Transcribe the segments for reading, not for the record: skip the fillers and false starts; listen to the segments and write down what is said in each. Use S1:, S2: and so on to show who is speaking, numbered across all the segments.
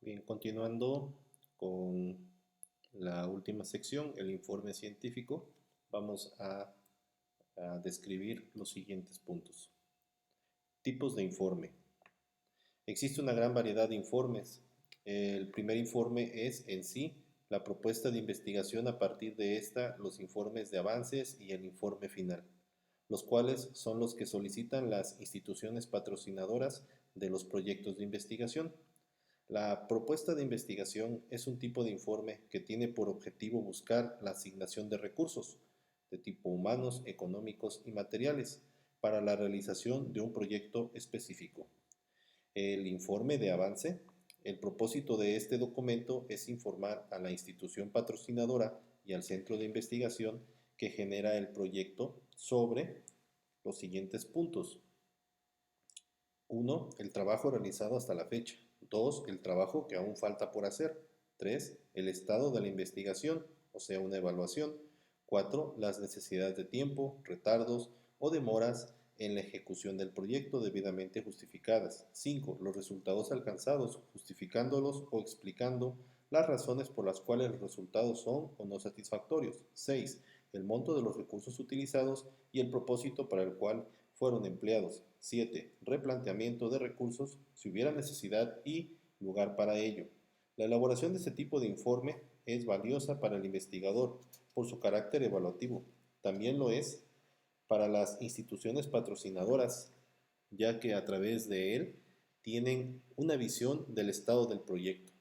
S1: Bien, continuando con la última sección, el informe científico, vamos a describir los siguientes puntos. Tipos de informe. Existe una gran variedad de informes. El primer informe es en sí la propuesta de investigación, a partir de esta los informes de avances y el informe final, los cuales son los que solicitan las instituciones patrocinadoras de los proyectos de investigación. La propuesta de investigación es un tipo de informe que tiene por objetivo buscar la asignación de recursos de tipo humanos, económicos y materiales para la realización de un proyecto específico. El informe de avance. El propósito de este documento es informar a la institución patrocinadora y al centro de investigación que genera el proyecto sobre los siguientes puntos. 1. El trabajo realizado hasta la fecha. 2. El trabajo que aún falta por hacer. 3. El estado de la investigación, o sea, una evaluación. 4. Las necesidades de tiempo, retardos o demoras en la ejecución del proyecto debidamente justificadas. 5. Los resultados alcanzados, justificándolos o explicando las razones por las cuales los resultados son o no satisfactorios. 6. El monto de los recursos utilizados y el propósito para el cual fueron empleados. 7. Replanteamiento de recursos si hubiera necesidad y lugar para ello. La elaboración de este tipo de informe es valiosa para el investigador por su carácter evaluativo. También lo es para las instituciones patrocinadoras, ya que a través de él tienen una visión del estado del proyecto.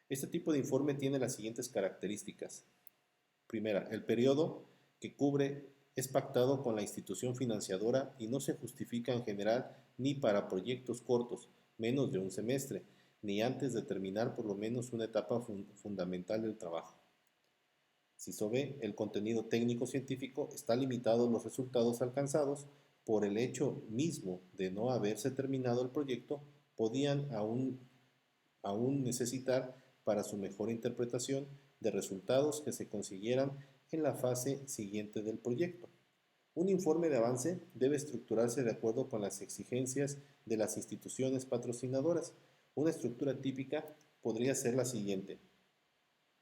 S1: Este tipo de informe tiene las siguientes características. Primera, el periodo que cubre es pactado con la institución financiadora y no se justifica en general ni para proyectos cortos, menos de un semestre, ni antes de terminar por lo menos una etapa fundamental del trabajo. Si se ve, el contenido técnico-científico está limitado a los resultados alcanzados. Por el hecho mismo de no haberse terminado el proyecto, podían aún necesitar para su mejor interpretación de resultados que se consiguieran en la fase siguiente del proyecto. Un informe de avance debe estructurarse de acuerdo con las exigencias de las instituciones patrocinadoras. Una estructura típica podría ser la siguiente.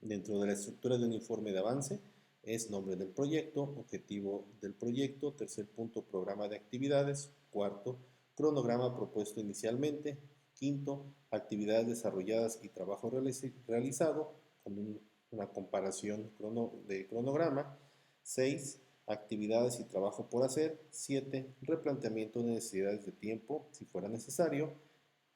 S1: Dentro de la estructura de un informe de avance es nombre del proyecto, objetivo del proyecto, tercer punto, programa de actividades, cuarto, cronograma propuesto inicialmente, quinto, actividades desarrolladas y trabajo realizado, con una comparación de cronograma, 6, actividades y trabajo por hacer, 7, replanteamiento de necesidades de tiempo si fuera necesario,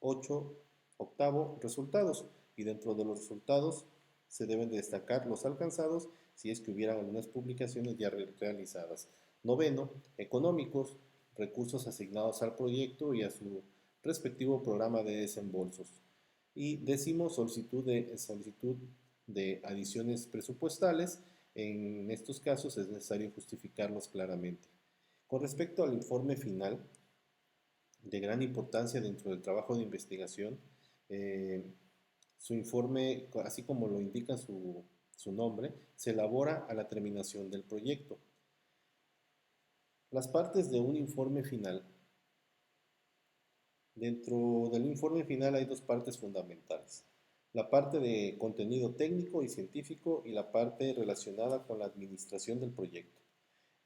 S1: 8, octavo, resultados, y dentro de los resultados se deben de destacar los alcanzados si es que hubieran algunas publicaciones ya realizadas. Noveno, económicos, recursos asignados al proyecto y a su respectivo programa de desembolsos. Y décimo, solicitud de adiciones presupuestales. En estos casos es necesario justificarlos claramente. Con respecto al informe final, de gran importancia dentro del trabajo de investigación, su informe, así como lo indica su nombre, se elabora a la terminación del proyecto. Las partes de un informe final. Dentro del informe final hay dos partes fundamentales. La parte de contenido técnico y científico y la parte relacionada con la administración del proyecto.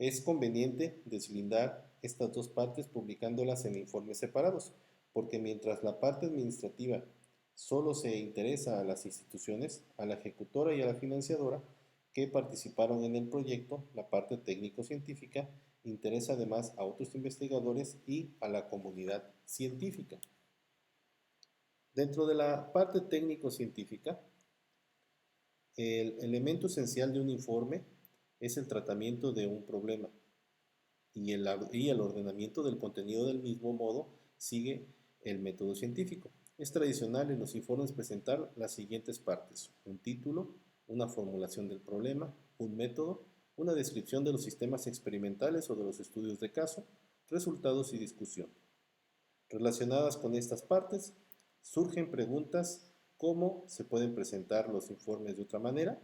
S1: Es conveniente deslindar estas dos partes publicándolas en informes separados, porque mientras la parte administrativa solo se interesa a las instituciones, a la ejecutora y a la financiadora que participaron en el proyecto, la parte técnico-científica interesa además a otros investigadores y a la comunidad científica. Dentro de la parte técnico-científica, el elemento esencial de un informe es el tratamiento de un problema y el ordenamiento del contenido del mismo modo sigue el método científico. Es tradicional en los informes presentar las siguientes partes: un título, una formulación del problema, un método, una descripción de los sistemas experimentales o de los estudios de caso, resultados y discusión. Relacionadas con estas partes, surgen preguntas: ¿cómo se pueden presentar los informes de otra manera?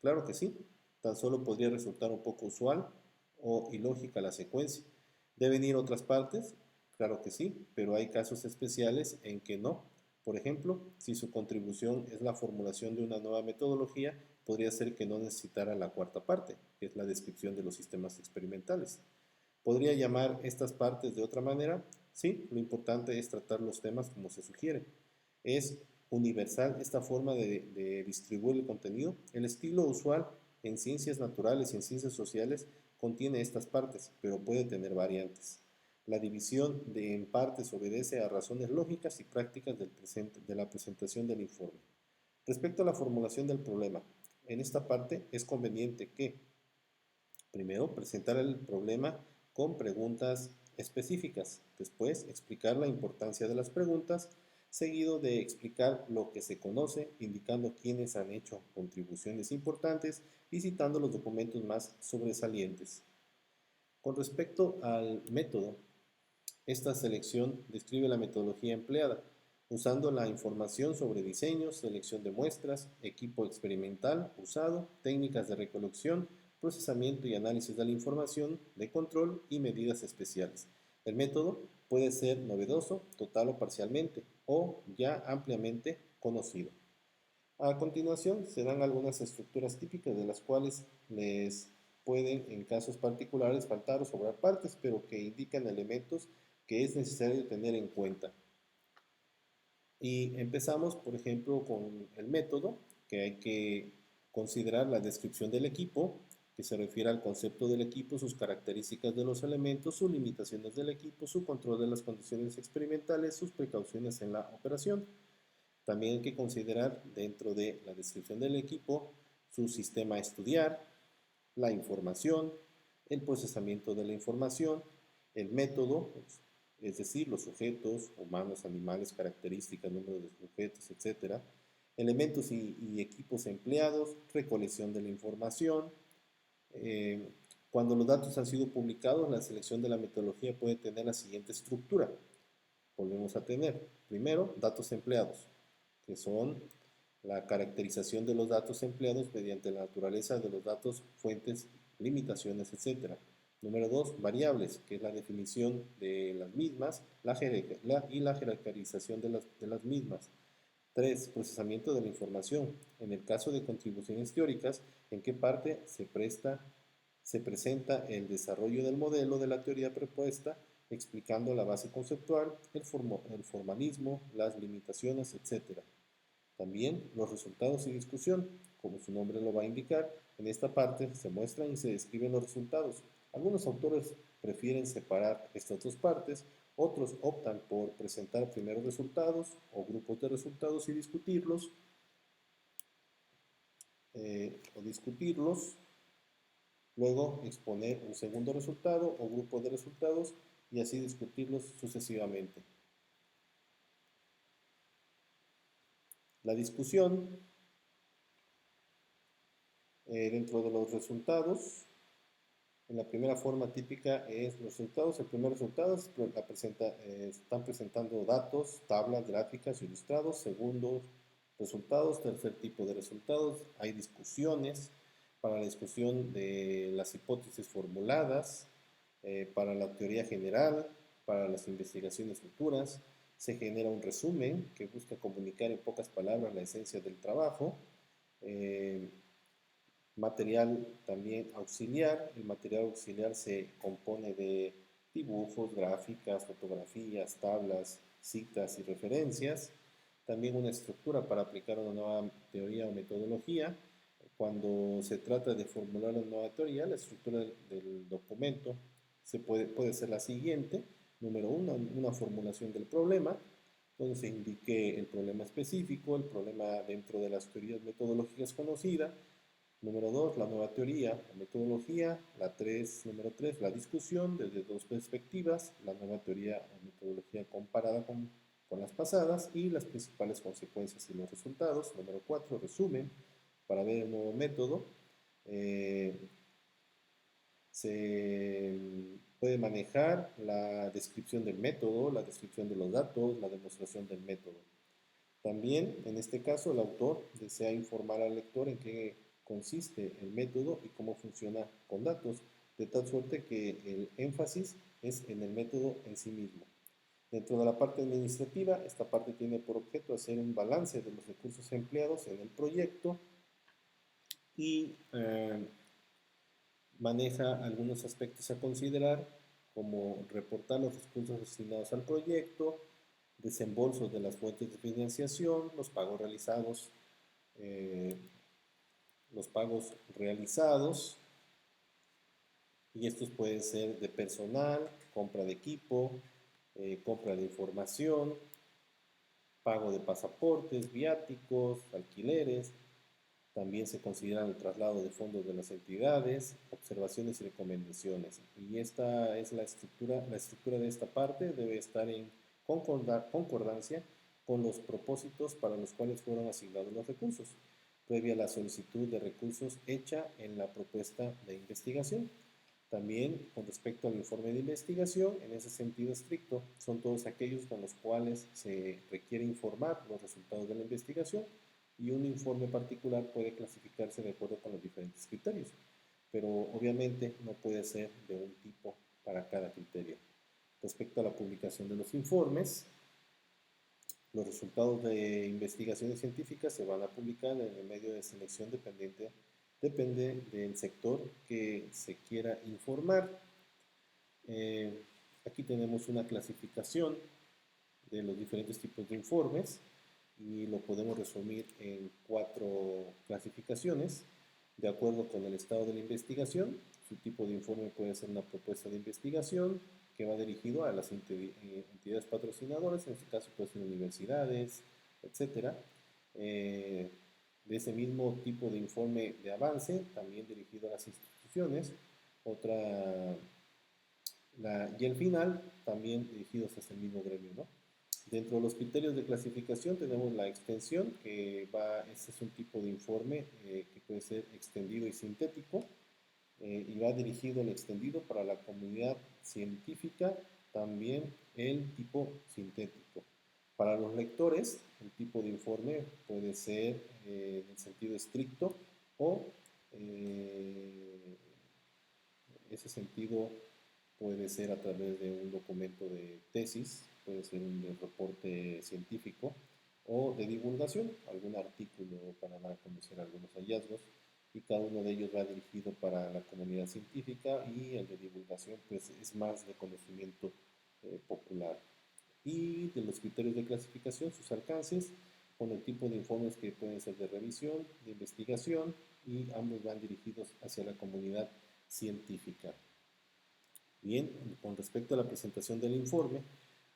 S1: Claro que sí, tan solo podría resultar un poco usual o ilógica la secuencia. ¿Deben ir otras partes? Claro que sí, pero hay casos especiales en que no. Por ejemplo, si su contribución es la formulación de una nueva metodología, podría ser que no necesitara la cuarta parte, que es la descripción de los sistemas experimentales. ¿Podría llamar estas partes de otra manera? Sí, lo importante es tratar los temas como se sugiere. ¿Es universal esta forma de distribuir el contenido? El estilo usual en ciencias naturales y en ciencias sociales contiene estas partes, pero puede tener variantes. La división en partes obedece a razones lógicas y prácticas de la presentación del informe. Respecto a la formulación del problema, en esta parte es conveniente que, primero, presentar el problema con preguntas específicas, después explicar la importancia de las preguntas, seguido de explicar lo que se conoce, indicando quiénes han hecho contribuciones importantes y citando los documentos más sobresalientes. Con respecto al método, esta selección describe la metodología empleada, usando la información sobre diseños, selección de muestras, equipo experimental usado, técnicas de recolección, procesamiento y análisis de la información, de control y medidas especiales. El método puede ser novedoso, total o parcialmente, o ya ampliamente conocido. A continuación se dan algunas estructuras típicas de las cuales les pueden en casos particulares faltar o sobrar partes, pero que indican elementos que es necesario tener en cuenta. Y empezamos, por ejemplo, con el método, que hay que considerar la descripción del equipo, que se refiere al concepto del equipo, sus características de los elementos, sus limitaciones del equipo, su control de las condiciones experimentales, sus precauciones en la operación. También hay que considerar dentro de la descripción del equipo su sistema a estudiar, la información, el procesamiento de la información, el método, es decir, los sujetos, humanos, animales, características, número de sujetos, etc. Elementos y equipos empleados, recolección de la información. Eh, Cuando los datos han sido publicados, la selección de la metodología puede tener la siguiente estructura. Volvemos a tener, primero, datos empleados, que son la caracterización de los datos empleados mediante la naturaleza de los datos, fuentes, limitaciones, etc. Número 2, variables, que es la definición de las mismas y la jerarquización de las mismas. 3, procesamiento de la información. En el caso de contribuciones teóricas, en qué parte se presenta el desarrollo del modelo de la teoría propuesta, explicando la base conceptual, el formalismo, las limitaciones, etc. También los resultados y discusión, como su nombre lo va a indicar, en esta parte se muestran y se describen los resultados. Algunos autores prefieren separar estas dos partes, otros optan por presentar primero resultados o grupos de resultados y discutirlos, luego exponer un segundo resultado o grupo de resultados y así discutirlos sucesivamente. La discusión dentro de los resultados, en la primera forma típica es los resultados. El primer resultado están presentando datos, tablas, gráficas, ilustrados. Segundos resultados, tercer tipo de resultados. Hay discusiones para la discusión de las hipótesis formuladas, para la teoría general, para las investigaciones futuras. Se genera un resumen que busca comunicar en pocas palabras la esencia del trabajo. Material también auxiliar. El material auxiliar se compone de dibujos, gráficas, fotografías, tablas, citas y referencias. También una estructura para aplicar una nueva teoría o metodología. Cuando se trata de formular una nueva teoría, la estructura del documento puede ser la siguiente. Número uno, una formulación del problema, donde se indique el problema específico, el problema dentro de las teorías metodológicas conocidas. Número 2, la nueva teoría o metodología. Número 3, la discusión desde dos perspectivas, la nueva teoría o metodología comparada con las pasadas y las principales consecuencias y los resultados. Número 4, resumen para ver el nuevo método. Se puede manejar la descripción del método, la descripción de los datos, la demostración del método. También, en este caso, el autor desea informar al lector en qué consiste el método y cómo funciona con datos, de tal suerte que el énfasis es en el método en sí mismo. Dentro de la parte administrativa, esta parte tiene por objeto hacer un balance de los recursos empleados en el proyecto y maneja algunos aspectos a considerar, como reportar los recursos destinados al proyecto, desembolsos de las fuentes de financiación, eh, los pagos realizados, y estos pueden ser de personal, compra de equipo, compra de información, pago de pasaportes, viáticos, alquileres. También se considera el traslado de fondos de las entidades, observaciones y recomendaciones. Y esta es la estructura de esta parte debe estar en concordancia con los propósitos para los cuales fueron asignados los recursos, previa a la solicitud de recursos hecha en la propuesta de investigación. También con respecto al informe de investigación, en ese sentido estricto, son todos aquellos con los cuales se requiere informar los resultados de la investigación, y un informe particular puede clasificarse de acuerdo con los diferentes criterios, pero obviamente no puede ser de un tipo para cada criterio. Respecto a la publicación de los informes, los resultados de investigaciones científicas se van a publicar en el medio de selección depende del sector que se quiera informar. Eh, Aquí tenemos una clasificación de los diferentes tipos de informes y lo podemos resumir en 4 clasificaciones. De acuerdo con el estado de la investigación, su tipo de informe puede ser una propuesta de investigación que va dirigido a las entidades patrocinadoras, en este caso puede ser universidades, etcétera. De ese mismo tipo de informe de avance, también dirigido a las instituciones. Otra, y el final, también dirigidos a ese mismo gremio, ¿no? Dentro de los criterios de clasificación tenemos la extensión, este es un tipo de informe que puede ser extendido y sintético, y va dirigido el extendido para la comunidad científica, también el tipo sintético. Para los lectores, el tipo de informe puede ser en el sentido estricto o ese sentido puede ser a través de un documento de tesis, puede ser un reporte científico o de divulgación, algún artículo para dar a conocer algunos hallazgos, y cada uno de ellos va dirigido para la comunidad científica, y el de divulgación pues es más de conocimiento popular. Y de los criterios de clasificación, sus alcances, con el tipo de informes que pueden ser de revisión, de investigación, y ambos van dirigidos hacia la comunidad científica. Bien, con respecto a la presentación del informe,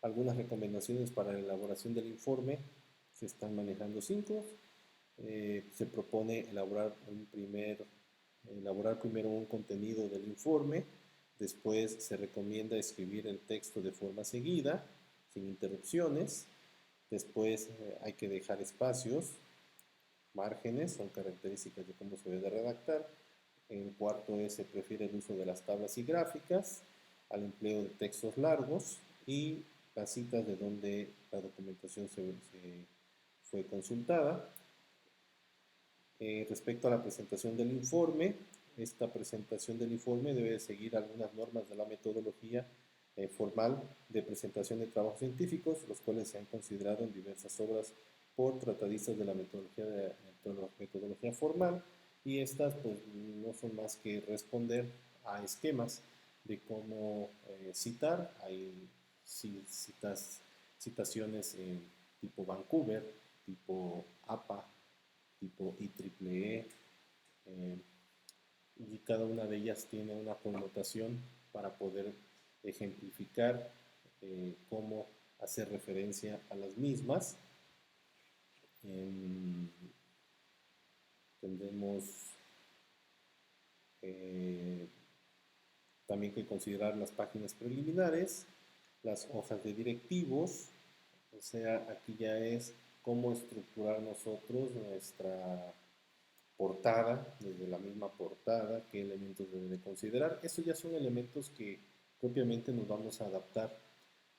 S1: algunas recomendaciones para la elaboración del informe: se están manejando 5. Se propone elaborar primero un contenido del informe, después se recomienda escribir el texto de forma seguida, sin interrupciones, después hay que dejar espacios, márgenes, son características de cómo se debe redactar. En cuarto se prefiere el uso de las tablas y gráficas al empleo de textos largos, y las citas de donde la documentación se fue consultada. Respecto a la presentación del informe, esta presentación del informe debe seguir algunas normas de la metodología formal de presentación de trabajos científicos, los cuales se han considerado en diversas obras por tratadistas de la metodología formal, y estas pues no son más que responder a esquemas de cómo citar. Hay citaciones tipo Vancouver, tipo APA, tipo IEEE, y cada una de ellas tiene una connotación para poder ejemplificar cómo hacer referencia a las mismas. Tendremos también que considerar las páginas preliminares, las hojas de directivos, o sea, aquí ya es cómo estructurar nosotros nuestra portada, desde la misma portada, qué elementos debe de considerar. Estos ya son elementos que propiamente nos vamos a adaptar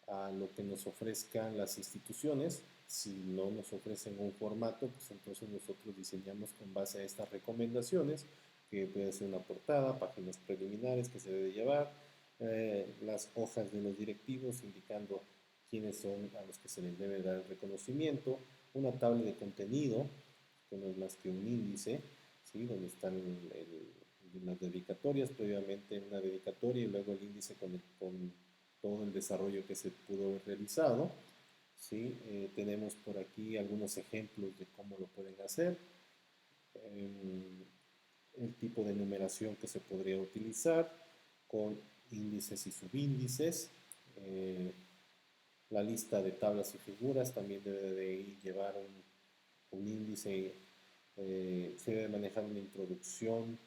S1: a lo que nos ofrezcan las instituciones. Si no nos ofrecen un formato, pues entonces nosotros diseñamos con base a estas recomendaciones, que puede ser una portada, páginas preliminares que se debe llevar, las hojas de los directivos indicando quiénes son a los que se les debe dar el reconocimiento, una tabla de contenido, que no es más que un índice, ¿sí? Donde están las dedicatorias, previamente una dedicatoria y luego el índice con todo el desarrollo que se pudo haber realizado. ¿Sí? Tenemos por aquí algunos ejemplos de cómo lo pueden hacer, el tipo de numeración que se podría utilizar con índices y subíndices, la lista de tablas y figuras también debe de llevar un índice, se debe manejar una introducción,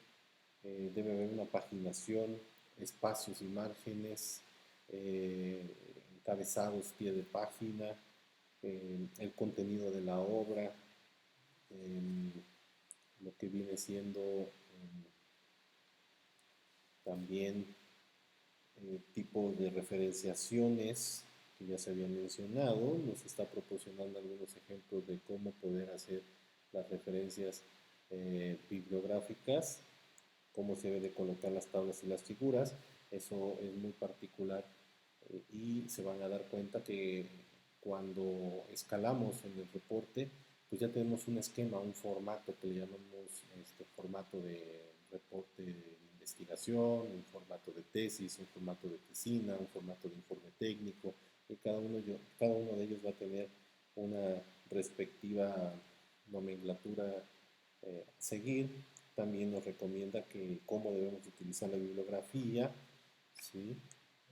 S1: debe haber una paginación, espacios y márgenes, eh, encabezados, pie de página, el contenido de la obra, lo que viene siendo también tipo de referenciaciones que ya se habían mencionado. Nos está proporcionando algunos ejemplos de cómo poder hacer las referencias bibliográficas, cómo se debe de colocar las tablas y las figuras. Eso es muy particular y se van a dar cuenta que cuando escalamos en el reporte, pues ya tenemos un esquema, un formato que le llamamos formato de reporte de investigación, un formato de tesis, un formato de tesina, un formato de informe técnico, y cada uno de ellos va a tener una respectiva nomenclatura a seguir. También nos recomienda que cómo debemos utilizar la bibliografía, ¿sí?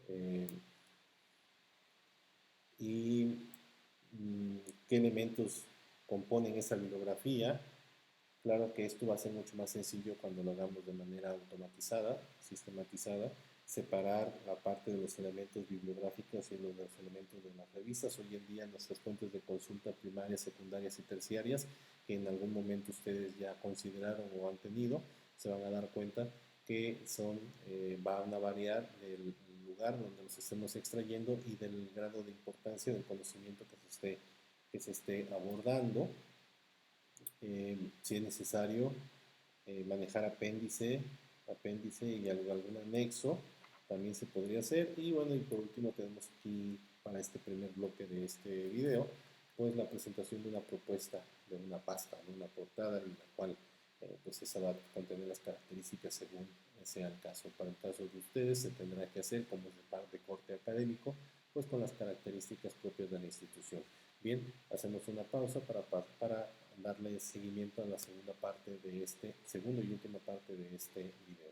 S1: Eh, y qué elementos componen esa bibliografía. Claro que esto va a ser mucho más sencillo cuando lo hagamos de manera automatizada, sistematizada, separar la parte de los elementos bibliográficos y los elementos de las revistas. Hoy en día nuestras fuentes de consulta primarias, secundarias y terciarias, que en algún momento ustedes ya consideraron o han tenido, se van a dar cuenta que van a variar del lugar donde los estemos extrayendo y del grado de importancia del conocimiento que se esté abordando. Si es necesario manejar apéndice y algún anexo, también se podría hacer. Y bueno, y por último tenemos aquí para este primer bloque de este video, pues la presentación de una propuesta, de una pasta, de una portada en la cual pues esa va a contener las características según sea el caso. Para el caso de ustedes se tendrá que hacer, como es de parte de corte académico, pues con las características propias de la institución. Bien, hacemos una pausa para darle seguimiento a la segunda parte de segundo y última parte de este video.